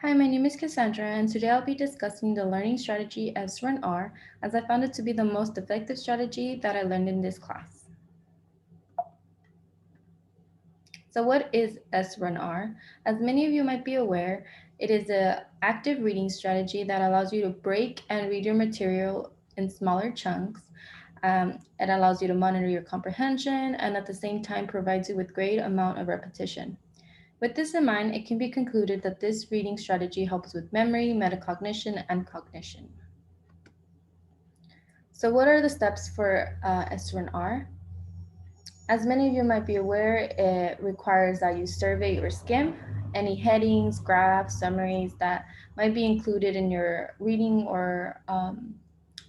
Hi, my name is Cassandra, and today I'll be discussing the learning strategy S1R, as I found it to be the most effective strategy that I learned in this class. So what is S1R? As many of you might be aware, it is an active reading strategy that allows you to break and read your material in smaller chunks. It allows you to monitor your comprehension and at the same time provides you with great amount of repetition. With this in mind, it can be concluded that this reading strategy helps with memory, metacognition, and cognition. So what are the steps for S1R? As many of you might be aware, it requires that you survey or skim any headings, graphs, summaries that might be included in your reading or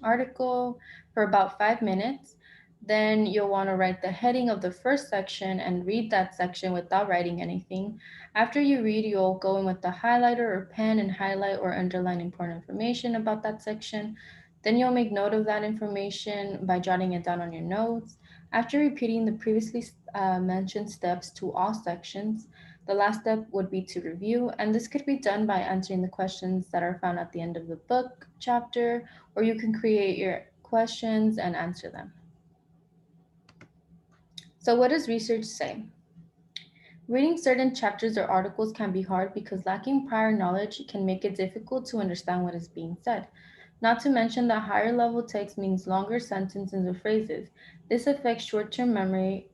article for about 5 minutes. Then you'll want to write the heading of the first section and read that section without writing anything. After you read, you'll go in with the highlighter or pen and highlight or underline important information about that section. Then you'll make note of that information by jotting it down on your notes. After repeating the previously mentioned steps to all sections, the last step would be to review, and this could be done by answering the questions that are found at the end of the book chapter, or you can create your questions and answer them. So, what does research say? Reading certain chapters or articles can be hard because lacking prior knowledge can make it difficult to understand what is being said. Not to mention that higher level text means longer sentences or phrases. This affects short term memory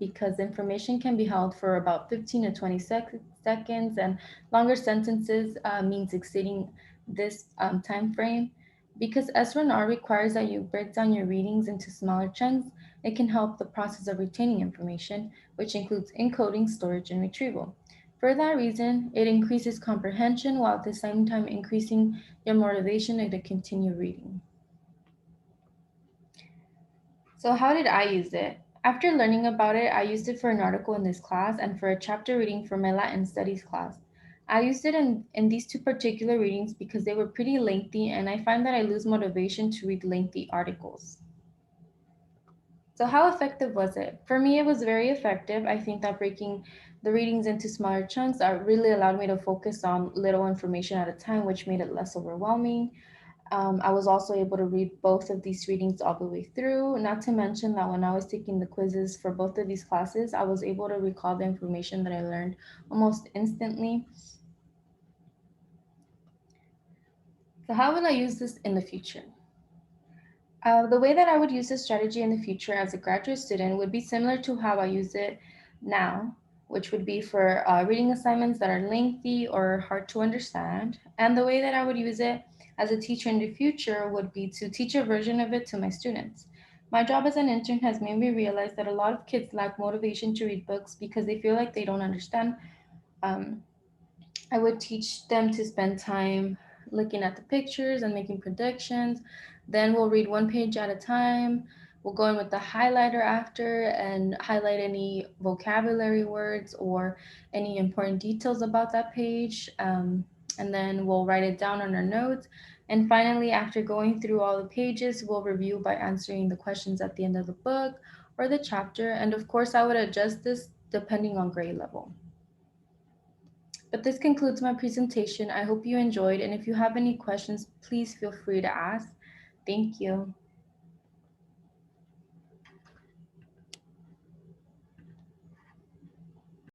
because information can be held for about 15 to 20 seconds, and longer sentences means exceeding this time frame. Because S1R requires that you break down your readings into smaller chunks, it can help the process of retaining information, which includes encoding, storage, and retrieval. For that reason, it increases comprehension while at the same time increasing your motivation to continue reading. So, how did I use it? After learning about it, I used it for an article in this class and for a chapter reading for my Latin studies class. I used it in these two particular readings because they were pretty lengthy, and I find that I lose motivation to read lengthy articles. So, how effective was it? For me, it was very effective. I think that breaking the readings into smaller chunks really allowed me to focus on little information at a time, which made it less overwhelming. I was also able to read both of these readings all the way through, not to mention that when I was taking the quizzes for both of these classes, I was able to recall the information that I learned almost instantly. So, how will I use this in the future? The way that I would use this strategy in the future as a graduate student would be similar to how I use it now, which would be for reading assignments that are lengthy or hard to understand. And the way that I would use it as a teacher in the future would be to teach a version of it to my students. My job as an intern has made me realize that a lot of kids lack motivation to read books because they feel like they don't understand. Um, I would teach them to spend time looking at the pictures and making predictions. Then we'll read one page at a time. We'll go in with the highlighter after and highlight any vocabulary words or any important details about that page. And then we'll write it down on our notes. And finally, after going through all the pages, we'll review by answering the questions at the end of the book or the chapter. And of course, I would adjust this depending on grade level. But this concludes my presentation. I hope you enjoyed, and if you have any questions, please feel free to ask. Thank you.